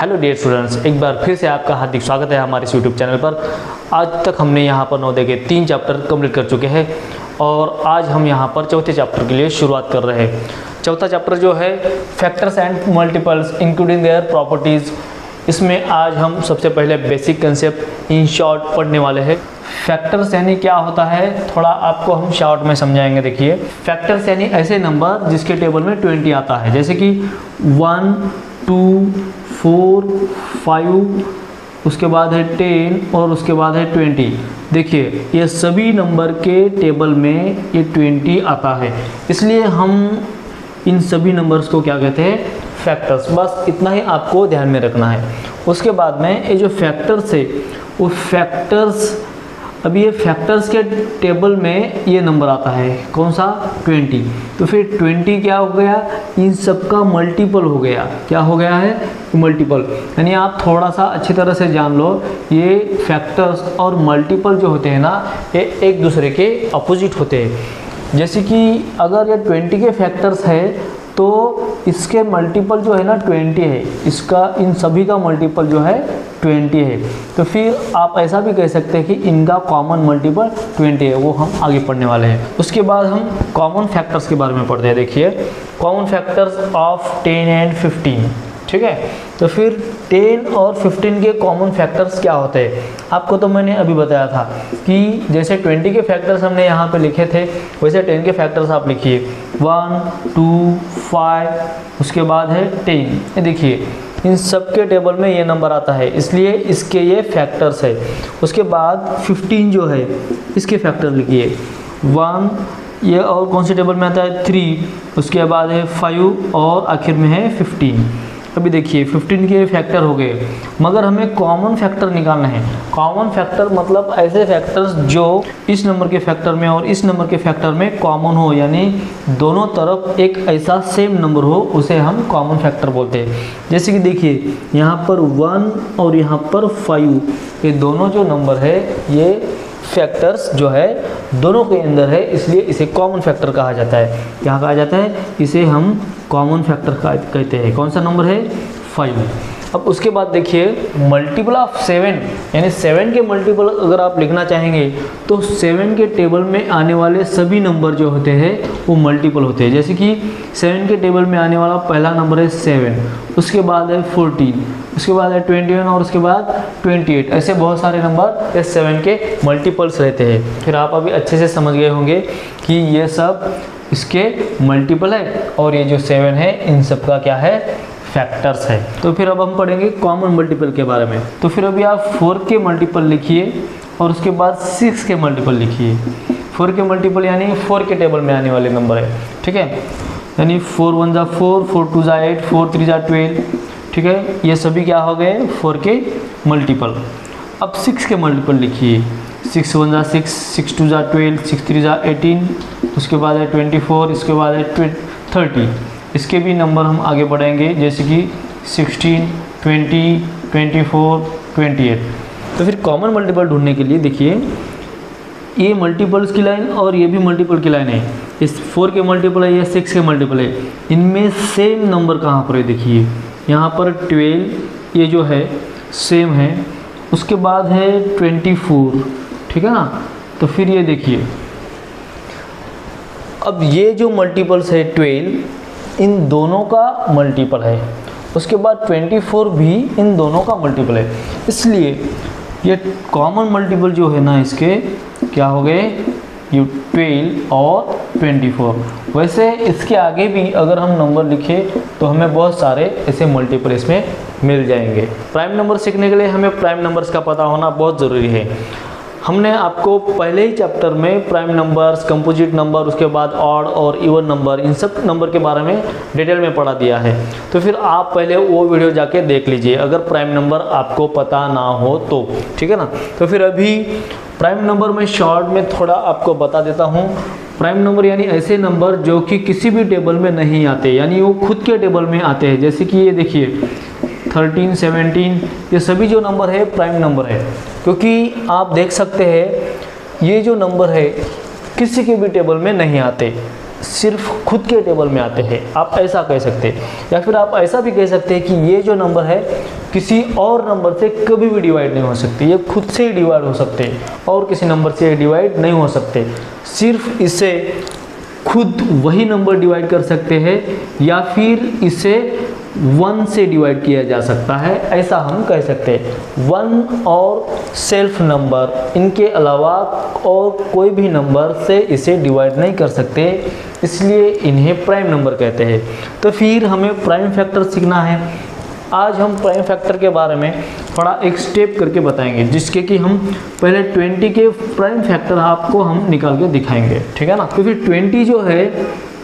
Hello dear students, एक बार फिर से आपका हार्दिक स्वागत है हमारे इस यूट्यूब चैनल पर। आज तक हमने यहाँ पर नवोदय के 3 चैप्टर कंप्लीट कर चुके हैं और आज हम यहाँ पर चौथे चैप्टर के लिए शुरुआत कर रहे हैं। चौथा चैप्टर जो है factors and multiples including there properties, इसमें आज हम सबसे पहले बेसिक कंसेप्ट इन शॉर्ट पढ़ने वाले हैं। फैक्टर्स यानी क्या होता है थोड़ा आपको हम शॉर्ट में समझाएंगे। देखिए, फैक्टर्स यानी ऐसे नंबर जिसके टेबल में 20 आता है, जैसे कि 1, 2, 4, 5, उसके बाद है 10 और उसके बाद है 20। देखिए, ये सभी नंबर के टेबल में ये 20 आता है, इसलिए हम इन सभी नंबर्स को क्या कहते हैं, फैक्टर्स। बस इतना ही आपको ध्यान में रखना है। उसके बाद में ये जो फैक्टर्स है वो फैक्टर्स, अभी ये फैक्टर्स के टेबल में ये नंबर आता है, कौन सा, 20। तो फिर 20 क्या हो गया, इन सब का मल्टीपल हो गया। क्या हो गया है, मल्टीपल। यानी आप थोड़ा सा अच्छी तरह से जान लो, ये फैक्टर्स और मल्टीपल जो होते हैं ना, ये एक दूसरे के अपोजिट होते हैं। जैसे कि अगर ये 20 के फैक्टर्स है तो इसके मल्टीपल जो है ना 20 है, इसका इन सभी का मल्टीपल जो है 20 है। तो फिर आप ऐसा भी कह सकते हैं कि इनका कॉमन मल्टीपल 20 है, वो हम आगे पढ़ने वाले हैं। उसके बाद हम कॉमन फैक्टर्स के बारे में पढ़ते हैं। देखिए, कॉमन फैक्टर्स ऑफ 10 एंड 15, ठीक है। तो फिर 10 और 15 के कॉमन फैक्टर्स क्या होते हैं, आपको तो मैंने अभी बताया था कि जैसे 20 के फैक्टर्स हमने यहाँ पे लिखे थे, वैसे 10 के फैक्टर्स आप लिखिए 1, 2, 5, उसके बाद है 10। ये देखिए, इन सब के टेबल में ये नंबर आता है, इसलिए इसके ये फैक्टर्स है। उसके बाद 15 जो है, इसके फैक्टर लिखिए 1, ये और कौन से टेबल में आता है, 3, उसके बाद है 5 और आखिर में है 15। अभी देखिए 15 के फैक्टर हो गए, मगर हमें कॉमन फैक्टर निकालना है। कॉमन फैक्टर मतलब ऐसे फैक्टर्स जो इस नंबर के फैक्टर में और इस नंबर के फैक्टर में कॉमन हो, यानी दोनों तरफ एक ऐसा सेम नंबर हो, उसे हम कॉमन फैक्टर बोलते हैं। जैसे कि देखिए, यहाँ पर 1 और यहाँ पर 5, ये दोनों जो नंबर है ये फैक्टर्स जो है दोनों के अंदर है, इसलिए इसे कॉमन फैक्टर कहा जाता है। क्या कहा जाता है, इसे हम कॉमन फैक्टर कहते हैं। कौन सा नंबर है, 5। अब उसके बाद देखिए, मल्टीपल ऑफ 7, यानी 7 के मल्टीपल अगर आप लिखना चाहेंगे तो 7 के टेबल में आने वाले सभी नंबर जो होते हैं वो मल्टीपल होते हैं। जैसे कि 7 के टेबल में आने वाला पहला नंबर है 7, उसके बाद है 14, उसके बाद है 21 और उसके बाद 28। ऐसे बहुत सारे नंबर ये 7 के मल्टीपल्स रहते हैं। फिर आप अभी अच्छे से समझ गए होंगे कि ये सब इसके मल्टीपल है और ये जो 7 है इन सब का क्या है, फैक्टर्स है। तो फिर अब हम पढ़ेंगे कॉमन मल्टीपल के बारे में। तो फिर अभी आप 4 के मल्टीपल लिखिए और उसके बाद 6 के मल्टीपल लिखिए। 4 के मल्टीपल यानी 4 के टेबल में आने वाले नंबर है, ठीक है। यानी 4 1 जा 4, 4 2 जा 8, 4 3 जा 12, ठीक है। ये सभी क्या हो गए, 4 के मल्टीपल। अब 6 के मल्टीपल लिखिए। 6 1 जा 6, 6 2 जा 12, 6 3 जा 18, उसके बाद है 24, इसके बाद है 30। इसके भी नंबर हम आगे बढ़ेंगे, जैसे कि 16, 20, 24, 28। तो फिर कॉमन मल्टीपल ढूंढने के लिए देखिए, ये मल्टीपल्स की लाइन और ये भी मल्टीपल की लाइन है। इस 4 के मल्टीपल है, ये 6 के मल्टीपल है, इनमें सेम नंबर कहाँ पर है, देखिए यहाँ पर 12 ये जो है सेम है, उसके बाद है 24, ठीक है ना। तो फिर ये देखिए, अब ये जो मल्टीपल्स है 12 इन दोनों का मल्टीपल है, उसके बाद 24 भी इन दोनों का मल्टीपल है, इसलिए ये कॉमन मल्टीपल जो है ना इसके क्या हो गए, ये 12 और 24। वैसे इसके आगे भी अगर हम नंबर लिखें तो हमें बहुत सारे ऐसे मल्टीपल इसमें मिल जाएंगे। प्राइम नंबर सीखने के लिए हमें प्राइम नंबर्स का पता होना बहुत ज़रूरी है। हमने आपको पहले ही चैप्टर में प्राइम नंबर्स, कंपोजिट नंबर, उसके बाद ऑड और इवन नंबर, इन सब नंबर के बारे में डिटेल में पढ़ा दिया है। तो फिर आप पहले वो वीडियो जाके देख लीजिए अगर प्राइम नंबर आपको पता ना हो तो, ठीक है ना। तो फिर अभी प्राइम नंबर में शॉर्ट में थोड़ा आपको बता देता हूँ। प्राइम नंबर यानी ऐसे नंबर जो कि किसी भी टेबल में नहीं आते, यानी वो खुद के टेबल में आते हैं। जैसे कि ये देखिए 13, 17, ये सभी जो नंबर है प्राइम नंबर है, क्योंकि आप देख सकते हैं ये जो नंबर है किसी के भी टेबल में नहीं आते। सिर्फ खुद के टेबल में आते हैं, आप ऐसा कह सकते हैं। या फिर आप ऐसा भी कह सकते हैं कि ये जो नंबर है किसी और नंबर से कभी भी डिवाइड नहीं हो सकते, ये खुद से ही डिवाइड हो सकते हैं और किसी नंबर से डिवाइड नहीं हो सकते। सिर्फ इसे खुद वही नंबर डिवाइड कर सकते हैं या फिर इसे 1 से डिवाइड किया जा सकता है, ऐसा हम कह सकते हैं। 1 और सेल्फ नंबर, इनके अलावा और कोई भी नंबर से इसे डिवाइड नहीं कर सकते, इसलिए इन्हें प्राइम नंबर कहते हैं। तो फिर हमें प्राइम फैक्टर सीखना है। आज हम प्राइम फैक्टर के बारे में थोड़ा एक स्टेप करके बताएंगे, जिसके कि हम पहले 20 के प्राइम फैक्टर आपको हम निकाल के दिखाएंगे, ठीक है ना। तो फिर 20 जो है,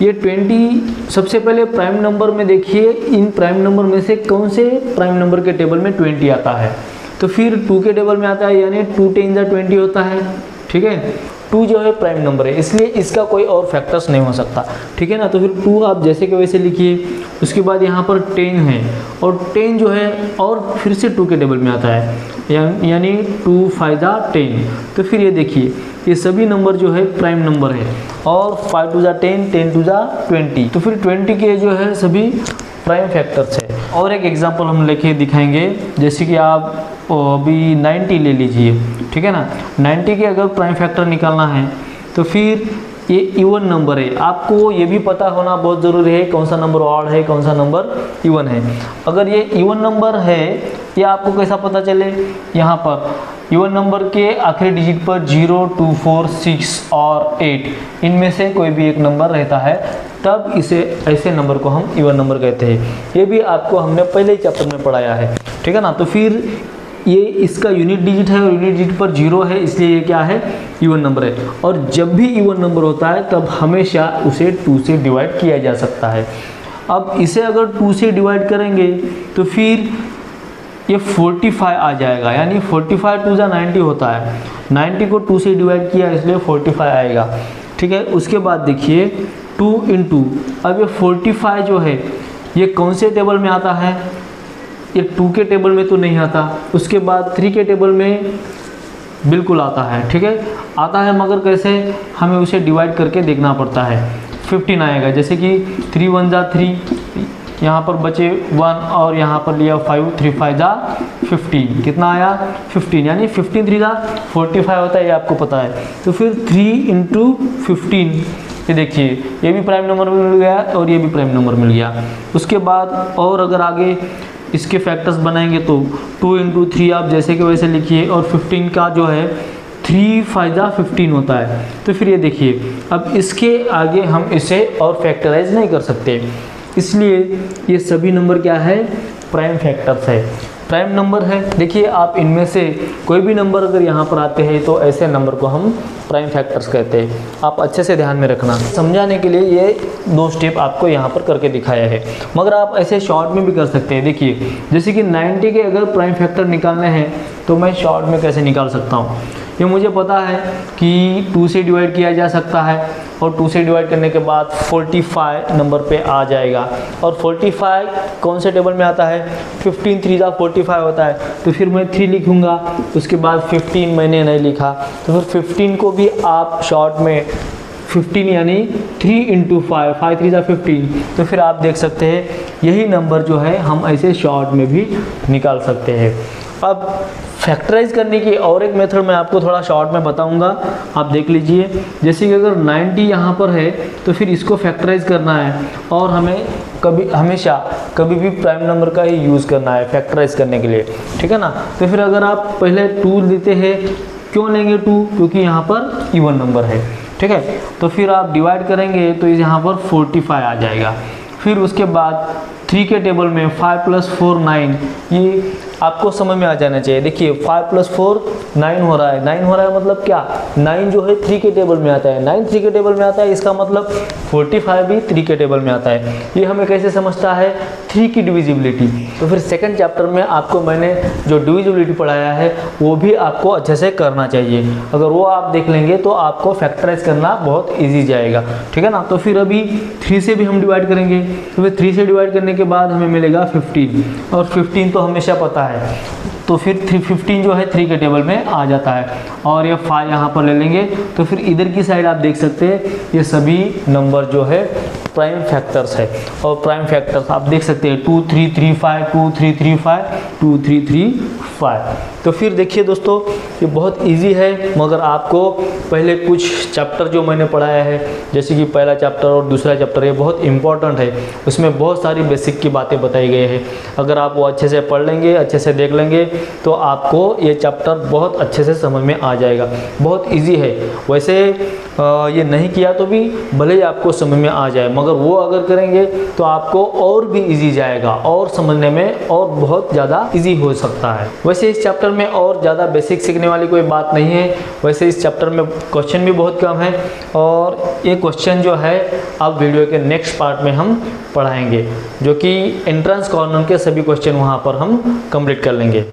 ये 20 सबसे पहले प्राइम नंबर में देखिए, इन प्राइम नंबर में से कौन से प्राइम नंबर के टेबल में 20 आता है। तो फिर 2 के टेबल में आता है, यानी 2 10 20 होता है, ठीक है। 2 जो है प्राइम नंबर है, इसलिए इसका कोई और फैक्टर्स नहीं हो सकता, ठीक है ना। तो फिर 2 आप जैसे के वैसे लिखिए। उसके बाद यहाँ पर 10 है, और 10 जो है और फिर से 2 के टेबल में आता है, यानी 2 5 10। तो फिर ये देखिए, ये सभी नंबर जो है प्राइम नंबर है, और 5 2 10 10 2 20। तो फिर 20 के जो है सभी प्राइम फैक्टर्स है। और एक एग्जांपल हम लेके दिखाएंगे, जैसे कि आप अभी 90 ले लीजिए, ठीक है ना। 90 के अगर प्राइम फैक्टर निकालना है तो फिर ये इवन नंबर है, आपको ये भी पता होना बहुत ज़रूरी है कौन सा नंबर ऑड है, कौन सा नंबर इवन है। अगर ये इवन नंबर है, ये आपको कैसा पता चले, यहाँ पर इवन नंबर के आखिरी डिजिट पर 0 2 4 6 और 8 इनमें से कोई भी एक नंबर रहता है, तब इसे ऐसे नंबर को हम इवन नंबर कहते हैं। ये भी आपको हमने पहले ही चैप्टर में पढ़ाया है, ठीक है ना। तो फिर ये इसका यूनिट डिजिट है और यूनिट डिजिट पर 0 है, इसलिए ये क्या है, इवन नंबर है। और जब भी इवन नंबर होता है तब हमेशा उसे 2 से डिवाइड किया जा सकता है। अब इसे अगर 2 से डिवाइड करेंगे तो फिर ये 45 आ जाएगा, यानी 45 2 90 होता है। 90 को 2 से डिवाइड किया, इसलिए 45 आएगा, ठीक है। उसके बाद देखिए 2 × अब ये 45 जो है ये कौन से टेबल में आता है, ये 2 के टेबल में तो नहीं आता। उसके बाद 3 के टेबल में बिल्कुल आता है, ठीक है, आता है, मगर कैसे, हमें उसे डिवाइड करके देखना पड़ता है। 15 आएगा, जैसे कि 3 1 3, यहाँ पर बचे 1 और यहाँ पर लिया 5, 3 5 15, कितना आया 15, यानी 15 3 45 होता है, ये आपको पता है। तो फिर 3 × 15, ये देखिए, ये भी प्राइम नंबर मिल गया और ये भी प्राइम नंबर मिल गया। उसके बाद और अगर आगे इसके फैक्टर्स बनाएंगे तो 2 × 3 आप जैसे कि वैसे लिखिए, और 15 का जो है 3 5 15 होता है। तो फिर ये देखिए, अब इसके आगे हम इसे और फैक्टराइज नहीं कर सकते, इसलिए ये सभी नंबर क्या है, प्राइम फैक्टर्स है, प्राइम नंबर है। देखिए, आप इनमें से कोई भी नंबर अगर यहाँ पर आते हैं तो ऐसे नंबर को हम प्राइम फैक्टर्स कहते हैं। आप अच्छे से ध्यान में रखना, समझाने के लिए ये 2 स्टेप आपको यहाँ पर करके दिखाया है, मगर आप ऐसे शॉर्ट में भी कर सकते हैं। देखिए, जैसे कि 90 के अगर प्राइम फैक्टर निकालने हैं तो मैं शॉर्ट में कैसे निकाल सकता हूँ। ये मुझे पता है कि 2 से डिवाइड किया जा सकता है, और 2 से डिवाइड करने के बाद 45 नंबर पे आ जाएगा, और 45 कौन से टेबल में आता है, 15 3 45 होता है। तो फिर मैं 3 लिखूँगा, उसके बाद 15 मैंने नहीं लिखा, तो फिर 15 को भी आप शॉर्ट में 15 यानी 3 × 5, 5 3 15। तो फिर आप देख सकते हैं यही नंबर जो है हम ऐसे शॉर्ट में भी निकाल सकते हैं। अब फैक्टराइज करने की और एक मेथड मैं आपको थोड़ा शॉर्ट में बताऊंगा, आप देख लीजिए। जैसे कि अगर 90 यहाँ पर है तो फिर इसको फैक्टराइज करना है, और हमें हमेशा कभी भी प्राइम नंबर का ही यूज़ करना है फैक्टराइज करने के लिए, ठीक है ना। तो फिर अगर आप पहले 2 लेते हैं, क्यों लेंगे 2, क्योंकि यहाँ पर इवन नंबर है, ठीक है। तो फिर आप डिवाइड करेंगे तो यहाँ पर 45 आ जाएगा। फिर उसके बाद 3 के टेबल में 5 + 4 9, ये आपको समझ में आ जाना चाहिए। देखिए 5 + 4 9 हो रहा है, 9 हो रहा है मतलब क्या, 9 जो है 3 के टेबल में आता है, 9 3 के टेबल में आता है, इसका मतलब 45 भी 3 के टेबल में आता है। ये हमें कैसे समझता है, 3 की डिविजिबिलिटी। तो फिर सेकंड चैप्टर में आपको मैंने जो डिविजिबिलिटी पढ़ाया है वो भी आपको अच्छे से करना चाहिए, अगर वो आप देख लेंगे तो आपको फैक्टराइज करना बहुत ईजी जाएगा, ठीक है ना। तो फिर अभी 3 से भी हम डिवाइड करेंगे, तो फिर 3 से डिवाइड करने के के बाद हमें मिलेगा 15 और 15 तो हमेशा पता है, तो फिर 15 जो है 3 के टेबल में आ जाता है और ये 5 यहाँ पर ले लेंगे। तो फिर इधर की साइड आप देख सकते हैं ये सभी नंबर जो है प्राइम फैक्टर्स है और प्राइम फैक्टर्स आप देख सकते हैं 2 3 3 5 2 3 3 5 2 3 3 5। तो फिर देखिए दोस्तों ये बहुत इजी है, मगर आपको पहले कुछ चैप्टर जो मैंने पढ़ाया है जैसे कि पहला चैप्टर और दूसरा चैप्टर ये बहुत इंपॉर्टेंट है, उसमें बहुत सारी बेसिक की बातें बताई गई है। अगर आप वो अच्छे से पढ़ लेंगे, अच्छे से देख लेंगे तो आपको ये चैप्टर बहुत अच्छे से समझ में आ जाएगा। बहुत इजी है, वैसे ये नहीं किया तो भी भले ही आपको समझ में आ जाए, मगर वो अगर करेंगे तो आपको और भी इजी जाएगा और समझने में और बहुत ज़्यादा इजी हो सकता है। वैसे इस चैप्टर में और ज़्यादा बेसिक सीखने वाली कोई बात नहीं है। वैसे इस चैप्टर में क्वेश्चन भी बहुत कम है और ये क्वेश्चन जो है अब वीडियो के नेक्स्ट पार्ट में हम पढ़ाएंगे, जो कि एंट्रेंस कॉर्नर के सभी क्वेश्चन वहाँ पर हम कंप्लीट कर लेंगे।